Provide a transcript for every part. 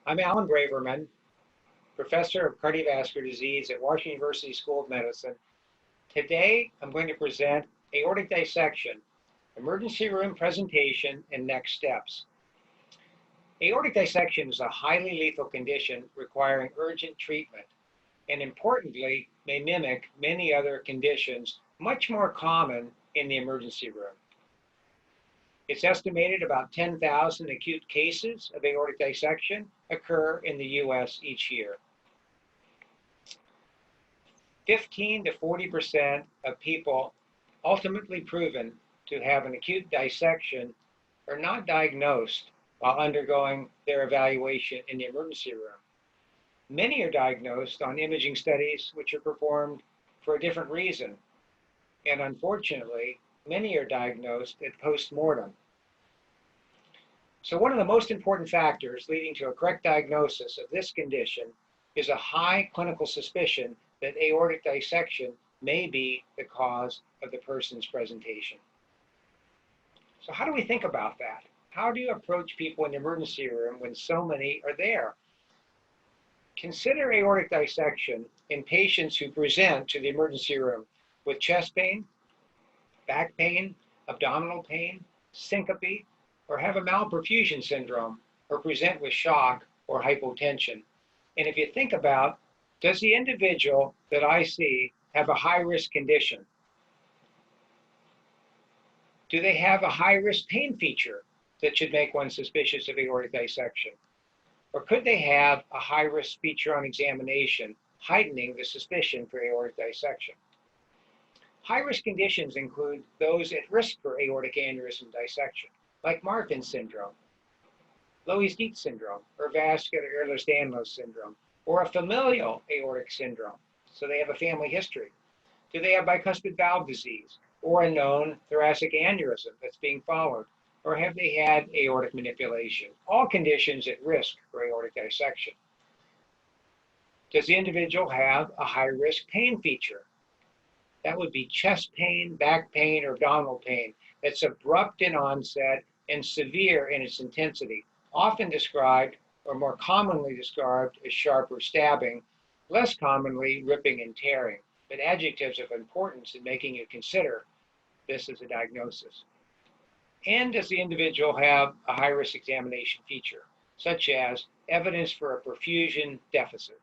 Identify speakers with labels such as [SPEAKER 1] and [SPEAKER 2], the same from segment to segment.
[SPEAKER 1] I'm Alan Braverman, Professor of Cardiovascular Disease at Washington University School of Medicine. Today, I'm going to present aortic dissection, emergency room presentation, and next steps. Aortic dissection is a highly lethal condition requiring urgent treatment, and importantly, may mimic many other conditions much more common in the emergency room. It's estimated about 10,000 acute cases of aortic dissection occur in the US each year. 15 to 40% of people ultimately proven to have an acute dissection are not diagnosed while undergoing their evaluation in the emergency room. Many are diagnosed on imaging studies which are performed for a different reason. And unfortunately, many are diagnosed at post-mortem. So one of the most important factors leading to a correct diagnosis of this condition is a high clinical suspicion that aortic dissection may be the cause of the person's presentation. So how do we think about that? How do you approach people in the emergency room when so many are there? Consider aortic dissection in patients who present to the emergency room with chest pain, back pain, abdominal pain, syncope, or have a Malperfusion syndrome, or present with shock or hypotension. And if you think about, does the individual that I see have a high-risk condition? Do they have a high-risk pain feature that should make one suspicious of aortic dissection? Or could they have a high-risk feature on examination, heightening the suspicion for aortic dissection? High-risk conditions include those at risk for aortic aneurysm dissection, like Marfan Syndrome, Loeys-Dietz syndrome, or vascular Ehlers-Danlos syndrome, or a familial aortic syndrome, so they have a family history. Do they have bicuspid valve disease, or a known thoracic aneurysm that's being followed, or have they had aortic manipulation? All conditions at risk for aortic dissection. Does the individual have a high-risk pain feature? That would be chest pain, back pain, or abdominal pain that's abrupt in onset and severe in its intensity, often described, or more commonly described, as sharp or stabbing, less commonly ripping and tearing, but adjectives of importance in making you consider this as a diagnosis. And does the individual have a high-risk examination feature, such as evidence for a perfusion deficit?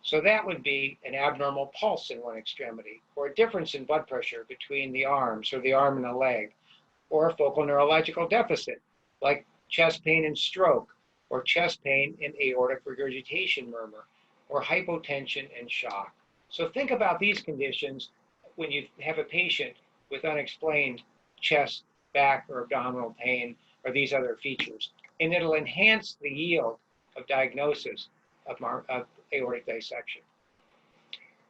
[SPEAKER 1] So that would be an abnormal pulse in one extremity, or a difference in blood pressure between the arms, or the arm and the leg, or a focal neurological deficit, like chest pain and stroke, or chest pain and aortic regurgitation murmur, or hypotension and shock. So think about these conditions when you have a patient with unexplained chest, back, or abdominal pain, or these other features. And it'll enhance the yield of diagnosis of aortic dissection.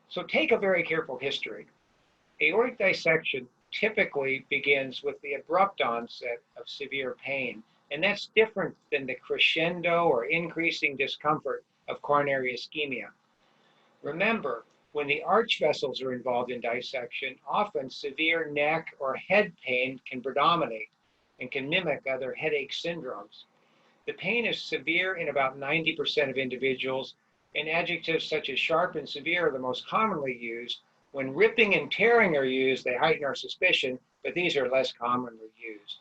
[SPEAKER 1] So take a very careful history. Aortic dissection typically begins with the abrupt onset of severe pain, and that's different than the crescendo or increasing discomfort of coronary ischemia. Remember, when the arch vessels are involved in dissection, often severe neck or head pain can predominate and can mimic other headache syndromes. The pain is severe in about 90% of individuals, and adjectives such as sharp and severe are the most commonly used. When ripping and tearing are used, they heighten our suspicion, but these are less commonly used.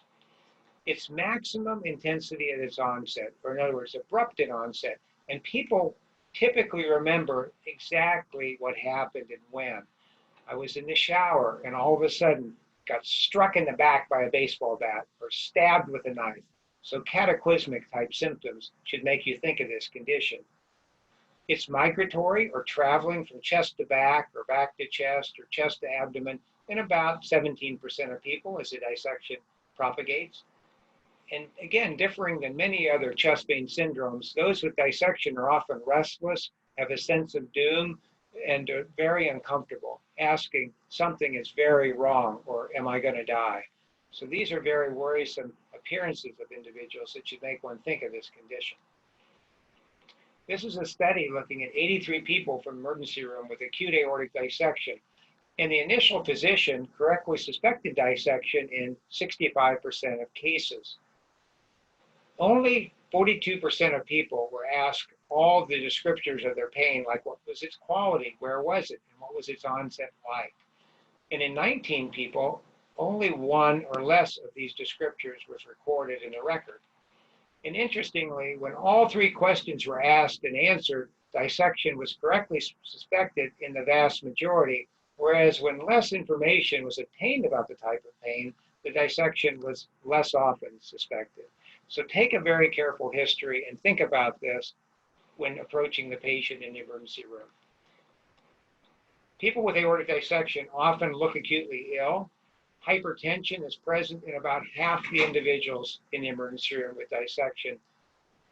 [SPEAKER 1] It's maximum intensity at its onset, or in other words, abrupt in onset, and people typically remember exactly what happened and when. I was in the shower and all of a sudden got struck in the back by a baseball bat or stabbed with a knife. So cataclysmic type symptoms should make you think of this condition. It's migratory or traveling from chest to back or back to chest or chest to abdomen in about 17% of people as the dissection propagates. And again, differing than many other chest pain syndromes, those with dissection are often restless, have a sense of doom, and are very uncomfortable, asking something is very wrong or am I going to die? So these are very worrisome appearances of individuals that should make one think of this condition. This is a study looking at 83 people from emergency room with acute aortic dissection. And the initial physician correctly suspected dissection in 65% of cases. Only 42% of people were asked all the descriptors of their pain, like what was its quality, where was it, and what was its onset like. And in 19 people, only one or less of these descriptors was recorded in the record. And interestingly, when all three questions were asked and answered, dissection was correctly suspected in the vast majority, whereas when less information was obtained about the type of pain, the dissection was less often suspected. So take a very careful history and think about this when approaching the patient in the emergency room. People with aortic dissection often look acutely ill. Hypertension is present in about half the individuals in the emergency room with dissection,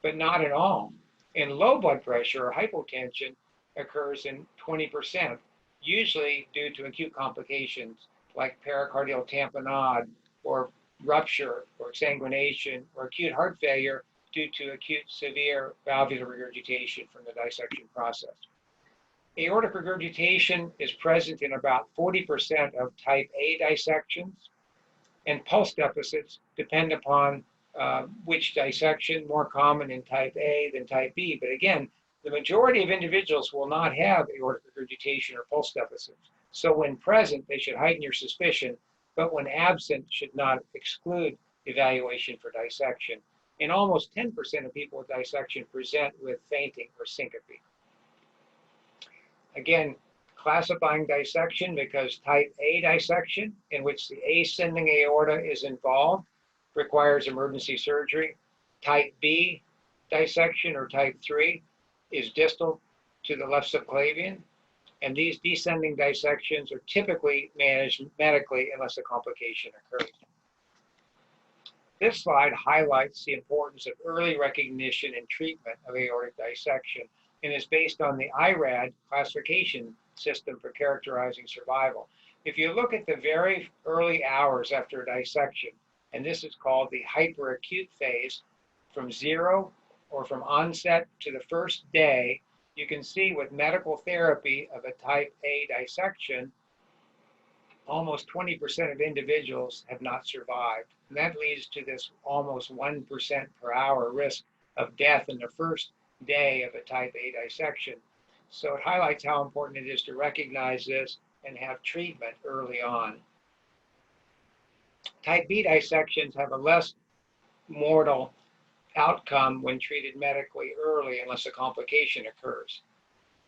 [SPEAKER 1] but not in all. And low blood pressure or hypotension occurs in 20%, usually due to acute complications like pericardial tamponade or rupture or exsanguination or acute heart failure due to acute severe valvular regurgitation from the dissection process. Aortic regurgitation is present in about 40% of type A dissections, and pulse deficits depend upon which dissection, more common in type A than type B. But again, the majority of individuals will not have aortic regurgitation or pulse deficits. So when present, they should heighten your suspicion, but when absent, should not exclude evaluation for dissection. And almost 10% of people with dissection present with fainting or syncope. Again, classifying dissection because type A dissection, in which the ascending aorta is involved, requires emergency surgery. Type B dissection, or type 3, is distal to the left subclavian, and these descending dissections are typically managed medically unless a complication occurs. This slide highlights the importance of early recognition and treatment of aortic dissection, and is based on the IRAD classification system for characterizing survival. If you look at the very early hours after a dissection, and this is called the hyperacute phase, from zero or from onset to the first day, you can see with medical therapy of a type A dissection, almost 20% of individuals have not survived. And that leads to this almost 1% per hour risk of death in the first day of a type A dissection. So it highlights how important it is to recognize this and have treatment early on. Type B dissections have a less mortal outcome when treated medically early unless a complication occurs.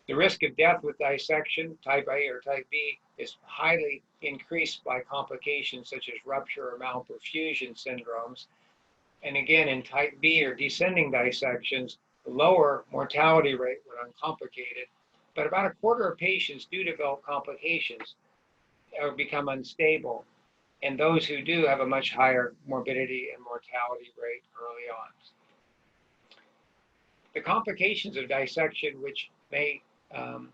[SPEAKER 1] The risk of death with dissection, type A or type B, is highly increased by complications such as rupture or malperfusion syndromes. And again, in type B or descending dissections, lower mortality rate when uncomplicated, but about a quarter of patients do develop complications or become unstable, and those who do have a much higher morbidity and mortality rate early on. The complications of dissection which may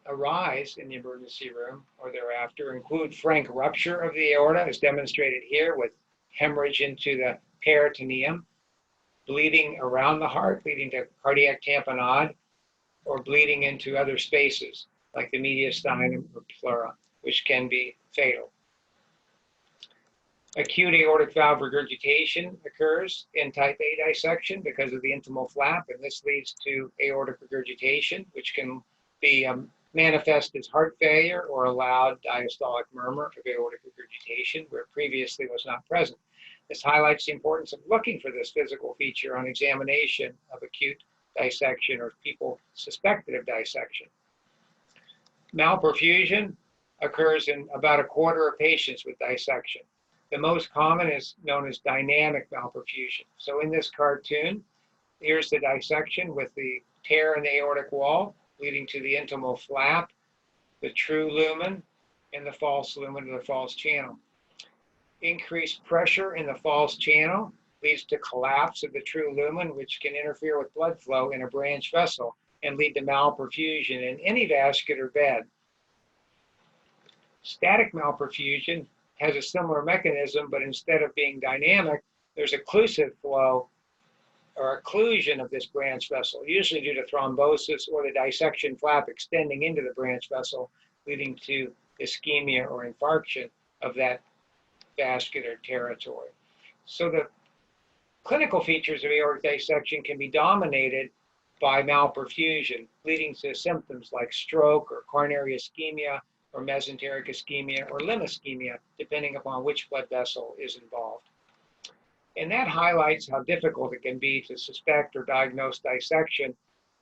[SPEAKER 1] arise in the emergency room or thereafter include frank rupture of the aorta, as demonstrated here with hemorrhage into the peritoneum, bleeding around the heart, leading to cardiac tamponade, or bleeding into other spaces like the mediastinum or pleura, which can be fatal. Acute aortic valve regurgitation occurs in type A dissection because of the intimal flap, and this leads to aortic regurgitation, which can be manifest as heart failure or a loud diastolic murmur of aortic regurgitation where previously was not present. This highlights the importance of looking for this physical feature on examination of acute dissection or people suspected of dissection. Malperfusion occurs in about a quarter of patients with dissection. The most common is known as dynamic malperfusion. So in this cartoon, here's the dissection with the tear in the aortic wall leading to the intimal flap, the true lumen, and the false lumen or the false channel. Increased pressure in the false channel leads to collapse of the true lumen, which can interfere with blood flow in a branch vessel and lead to malperfusion in any vascular bed. Static malperfusion has a similar mechanism, but instead of being dynamic, there's occlusive flow or occlusion of this branch vessel, usually due to thrombosis or the dissection flap extending into the branch vessel, leading to ischemia or infarction of that vascular territory. So the Clinical features of aortic dissection can be dominated by malperfusion, leading to symptoms like stroke or coronary ischemia or mesenteric ischemia or limb ischemia, depending upon which blood vessel is involved. And that highlights how difficult it can be to suspect or diagnose dissection,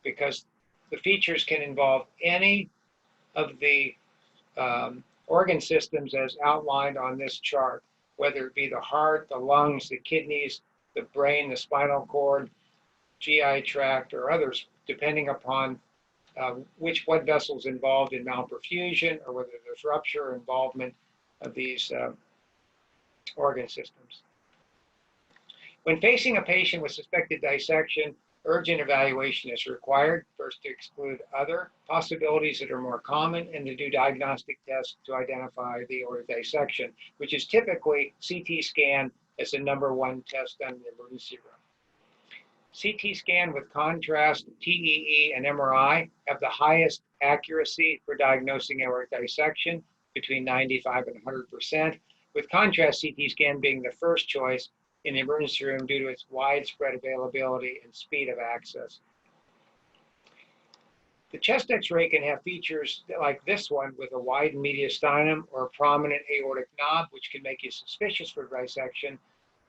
[SPEAKER 1] because the features can involve any of the organ systems as outlined on this chart, whether it be the heart, the lungs, the kidneys, the brain, the spinal cord, GI tract, or others, depending upon which blood vessels involved in malperfusion or whether there's rupture or involvement of these organ systems. When facing a patient with suspected dissection, urgent evaluation is required, first to exclude other possibilities that are more common and to do diagnostic tests to identify the aortic dissection, which is typically CT scan as the #1 test done in the emergency room. CT scan with contrast, TEE, and MRI have the highest accuracy for diagnosing aortic dissection, between 95 and 100%, with contrast CT scan being the first choice in the emergency room due to its widespread availability and speed of access. The chest X-ray can have features like this one with a wide mediastinum or a prominent aortic knob, which can make you suspicious for dissection,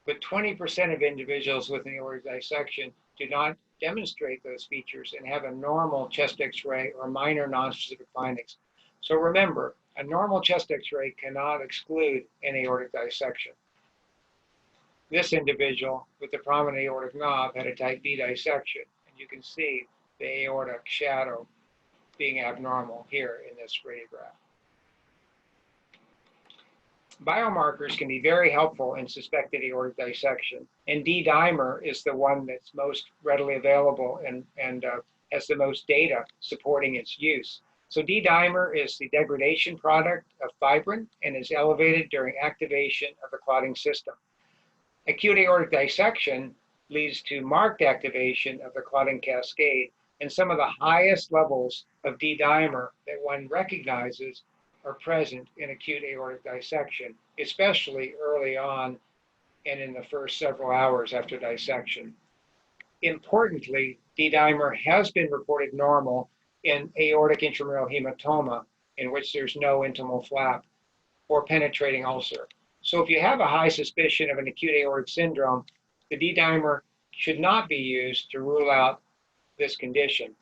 [SPEAKER 1] but 20% of individuals with an aortic dissection do not demonstrate those features and have a normal chest X-ray or minor nonspecific findings. So remember, a normal chest X-ray cannot exclude an aortic dissection. This individual with the prominent aortic knob had a type B dissection, and you can see the aortic shadow being abnormal here in this radiograph. Biomarkers can be very helpful in suspected aortic dissection, and D-dimer is the one that's most readily available and has the most data supporting its use. So D-dimer is the degradation product of fibrin and is elevated during activation of the clotting system. Acute aortic dissection leads to marked activation of the clotting cascade, and some of the highest levels of D-dimer that one recognizes are present in acute aortic dissection, especially early on and in the first several hours after dissection. Importantly, D-dimer has been reported normal in aortic intramural hematoma, in which there's no intimal flap or penetrating ulcer. So if you have a high suspicion of an acute aortic syndrome, the D-dimer should not be used to rule out this condition.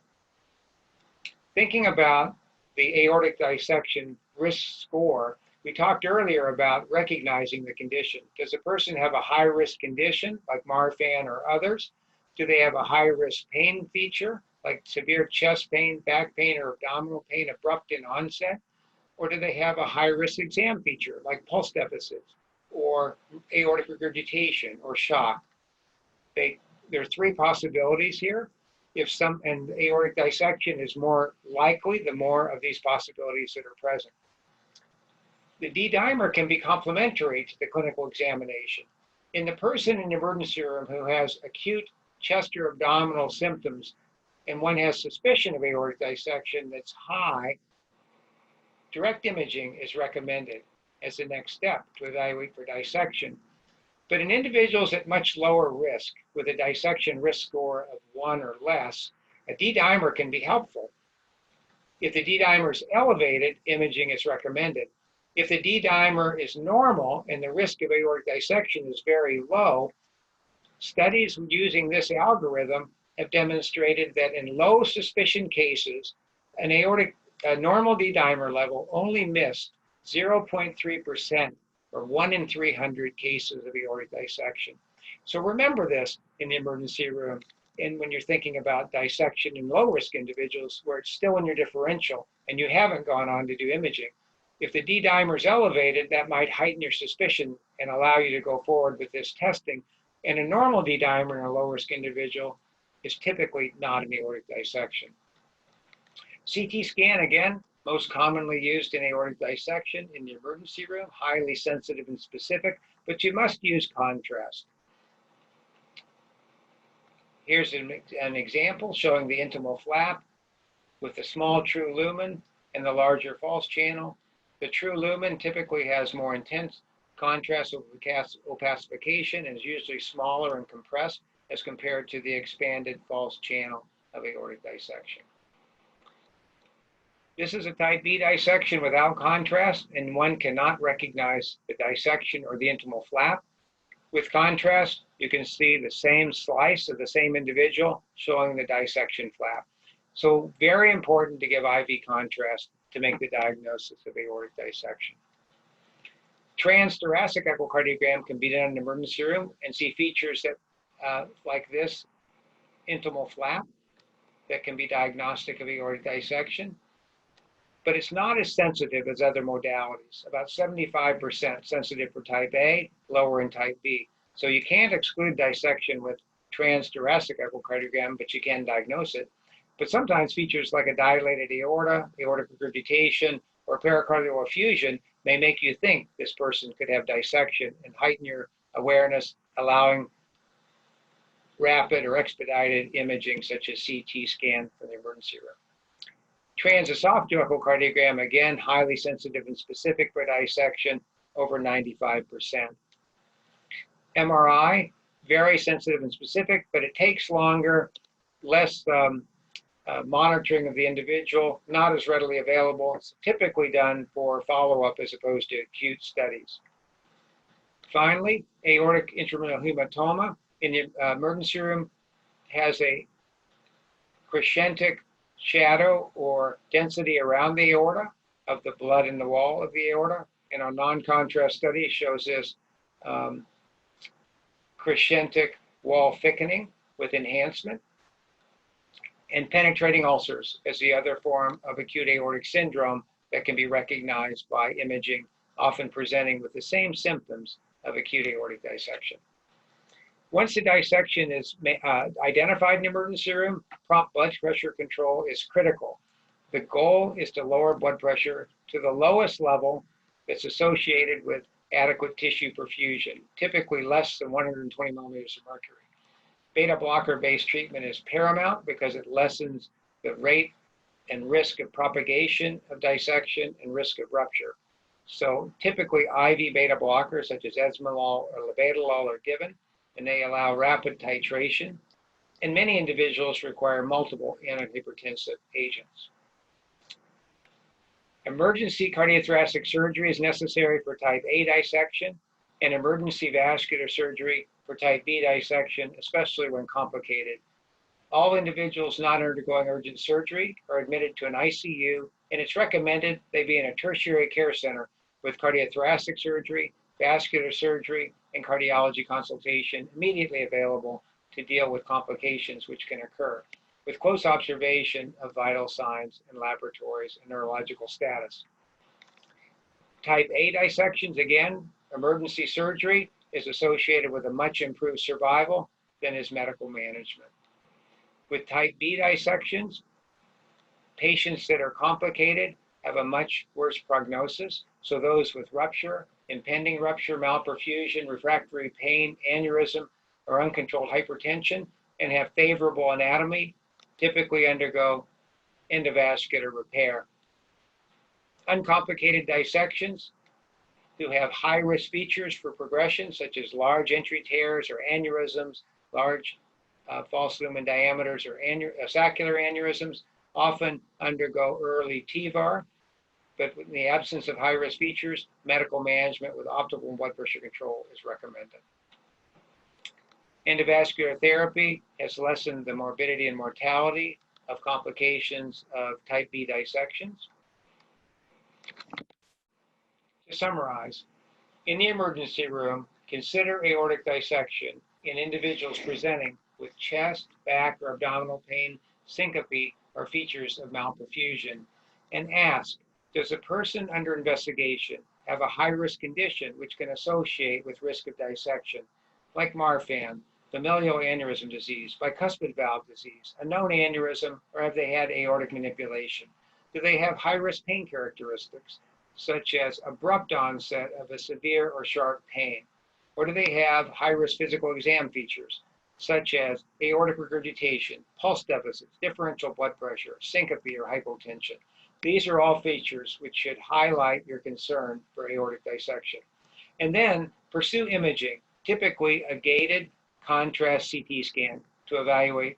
[SPEAKER 1] Thinking about the aortic dissection risk score, we talked earlier about recognizing the condition. Does a person have a high-risk condition like Marfan or others? Do they have a high-risk pain feature like severe chest pain, back pain, or abdominal pain abrupt in onset? Or do they have a high-risk exam feature like pulse deficits or aortic regurgitation or shock? There are three possibilities here. And aortic dissection is more likely the more of these possibilities that are present. The D-dimer can be complementary to the clinical examination. In the person in the emergency room who has acute chest or abdominal symptoms and one has suspicion of aortic dissection that's high, direct imaging is recommended as the next step to evaluate for dissection. But in individuals at much lower risk with a dissection risk score of 1 or less, a D-dimer can be helpful. If the D-dimer is elevated, imaging is recommended. If the D-dimer is normal and the risk of aortic dissection is very low, studies using this algorithm have demonstrated that in low suspicion cases, a normal D-dimer level only missed 0.3% or 1 in 300 cases of aortic dissection. So remember this in the emergency room and when you're thinking about dissection in low-risk individuals where it's still in your differential and you haven't gone on to do imaging. If the D-dimer is elevated, that might heighten your suspicion and allow you to go forward with this testing. And a normal D-dimer in a low-risk individual is typically not an aortic dissection. CT scan, again, most commonly used in aortic dissection in the emergency room, highly sensitive and specific, but you must use contrast. Here's an example showing the intimal flap with the small true lumen and the larger false channel. The true lumen typically has more intense contrast opacification and is usually smaller and compressed as compared to the expanded false channel of aortic dissection. This is a type B dissection without contrast, and one cannot recognize the dissection or the intimal flap. With contrast, you can see the same slice of the same individual showing the dissection flap. So very important to give IV contrast to make the diagnosis of aortic dissection. Transthoracic echocardiogram can be done in the emergency room and see features that, like this intimal flap, that can be diagnostic of aortic dissection. But it's not as sensitive as other modalities, about 75% sensitive for type A, lower in type B. So you can't exclude dissection with transthoracic echocardiogram, but you can diagnose it. But sometimes features like a dilated aorta, aortic regurgitation, or pericardial effusion may make you think this person could have dissection and heighten your awareness, allowing rapid or expedited imaging such as CT scan from the emergency room. Transesophageal echocardiogram, again, highly sensitive and specific for dissection, over 95%. MRI, very sensitive and specific, but it takes longer, less monitoring of the individual, not as readily available. It's typically done for follow-up as opposed to acute studies. Finally, aortic intramural hematoma in the emergency room has a crescentic shadow or density around the aorta of the blood in the wall of the aorta. And our non-contrast study shows this crescentic wall thickening with enhancement. And penetrating ulcers is the other form of acute aortic syndrome that can be recognized by imaging, often presenting with the same symptoms of acute aortic dissection. Once the dissection is identified in the emergency room, prompt blood pressure control is critical. The goal is to lower blood pressure to the lowest level that's associated with adequate tissue perfusion, typically less than 120 millimeters of mercury. Beta blocker-based treatment is paramount because it lessens the rate and risk of propagation of dissection and risk of rupture. So typically IV beta blockers such as esmolol or labetalol are given, and they allow rapid titration, and many individuals require multiple antihypertensive agents. Emergency cardiothoracic surgery is necessary for type A dissection, and emergency vascular surgery for type B dissection, especially when complicated. All individuals not undergoing urgent surgery are admitted to an ICU, and it's recommended they be in a tertiary care center with cardiothoracic surgery, vascular surgery, and cardiology consultation immediately available to deal with complications which can occur, with close observation of vital signs in laboratories and neurological status. Type A dissections, again, emergency surgery is associated with a much improved survival than is medical management. With type B dissections, patients that are complicated have a much worse prognosis. So those with rupture, impending rupture, malperfusion, refractory pain, aneurysm, or uncontrolled hypertension, and have favorable anatomy, typically undergo endovascular repair. Uncomplicated dissections who have high-risk features for progression, such as large entry tears or aneurysms, large false lumen diameters or saccular aneurysms, often undergo early TEVAR, but in the absence of high-risk features, medical management with optimal blood pressure control is recommended. Endovascular therapy has lessened the morbidity and mortality of complications of type B dissections. To summarize, in the emergency room, consider aortic dissection in individuals presenting with chest, back, or abdominal pain, syncope, or features of malperfusion, and ask, does a person under investigation have a high-risk condition which can associate with risk of dissection, like Marfan, familial aneurysm disease, bicuspid valve disease, a known aneurysm, or have they had aortic manipulation? Do they have high-risk pain characteristics, such as abrupt onset of a severe or sharp pain? Or do they have high-risk physical exam features, such as aortic regurgitation, pulse deficits, differential blood pressure, syncope, or hypotension? These are all features which should highlight your concern for aortic dissection. And then pursue imaging, typically a gated contrast CT scan to evaluate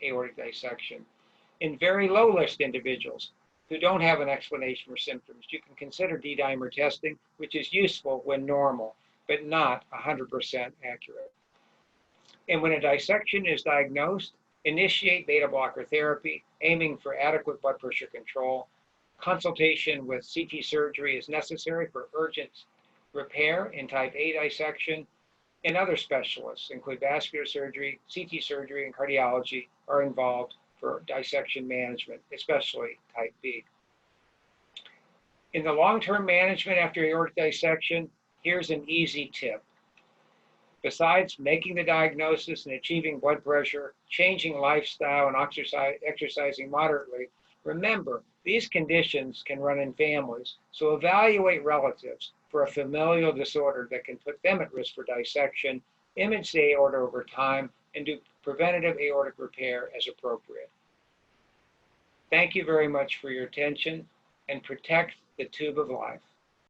[SPEAKER 1] aortic dissection. In very low-risk individuals who don't have an explanation for symptoms, you can consider D-dimer testing, which is useful when normal, but not 100% accurate. And when a dissection is diagnosed, initiate beta blocker therapy, aiming for adequate blood pressure control. Consultation with CT surgery is necessary for urgent repair in type A dissection, and other specialists, including vascular surgery, CT surgery, and cardiology, are involved for dissection management, especially type B. In the long-term management after aortic dissection, here's an easy tip. Besides making the diagnosis and achieving blood pressure, changing lifestyle and exercising moderately, remember, these conditions can run in families, so evaluate relatives for a familial disorder that can put them at risk for dissection, image the aorta over time, and do preventative aortic repair as appropriate. Thank you very much for your attention, and protect the tube of life.